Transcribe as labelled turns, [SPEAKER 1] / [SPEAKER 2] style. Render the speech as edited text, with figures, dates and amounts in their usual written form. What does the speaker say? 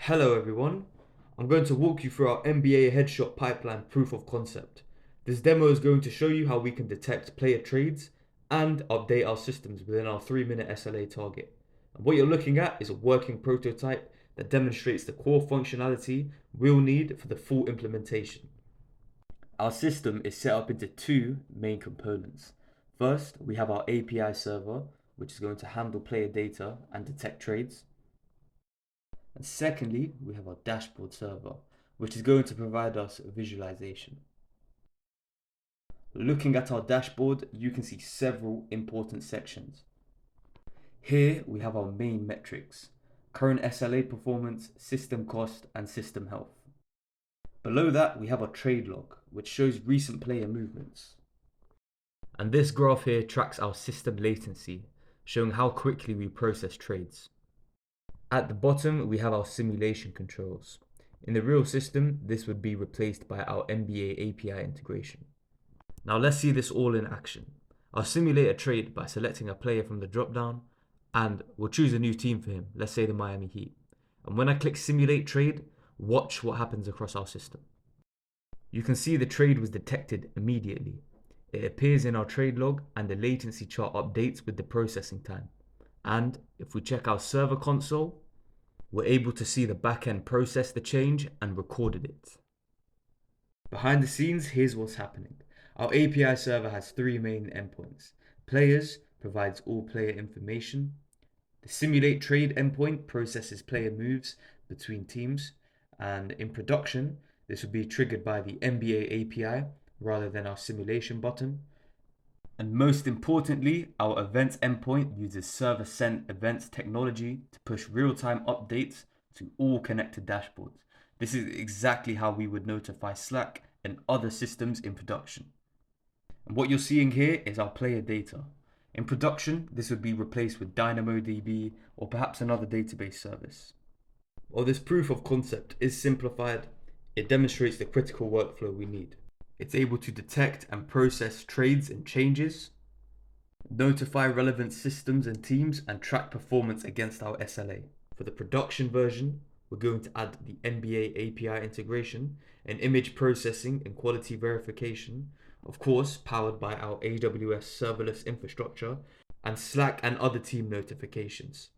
[SPEAKER 1] Hello everyone, I'm going to walk you through our NBA headshot pipeline proof of concept. This demo is going to show you how we can detect player trades and update our systems within our 3-minute SLA target. And what you're looking at is a working prototype that demonstrates the core functionality we'll need for the full implementation. Our system is set up into two main components. First, we have our API server, which is going to handle player data and detect trades. And secondly, we have our dashboard server, which is going to provide us visualization. Looking at our dashboard, you can see several important sections. Here we have our main metrics: current SLA performance, system cost, and system health. Below that, we have our trade log, which shows recent player movements. And this graph here tracks our system latency, showing how quickly we process trades. At the bottom, we have our simulation controls. In the real system, this would be replaced by our NBA API integration. Now let's see this all in action. I'll simulate a trade by selecting a player from the dropdown, and we'll choose a new team for him, let's say the Miami Heat. And when I click simulate trade, watch what happens across our system. You can see the trade was detected immediately. It appears in our trade log and the latency chart updates with the processing time. And if we check our server console, we're able to see the backend process the change and recorded it. Behind the scenes, here's what's happening. Our API server has three main endpoints. Players provides all player information. The simulate trade endpoint processes player moves between teams. And in production, this would be triggered by the NBA API rather than our simulation button. And most importantly, our events endpoint uses server-sent events technology to push real-time updates to all connected dashboards. This is exactly how we would notify Slack and other systems in production. And what you're seeing here is our player data. In production, this would be replaced with DynamoDB or perhaps another database service. While this proof of concept is simplified, it demonstrates the critical workflow we need. It's able to detect and process trades and changes, notify relevant systems and teams, and track performance against our SLA. For the production version, we're going to add the NBA API integration and image processing and quality verification, of course powered by our AWS serverless infrastructure, and Slack and other team notifications.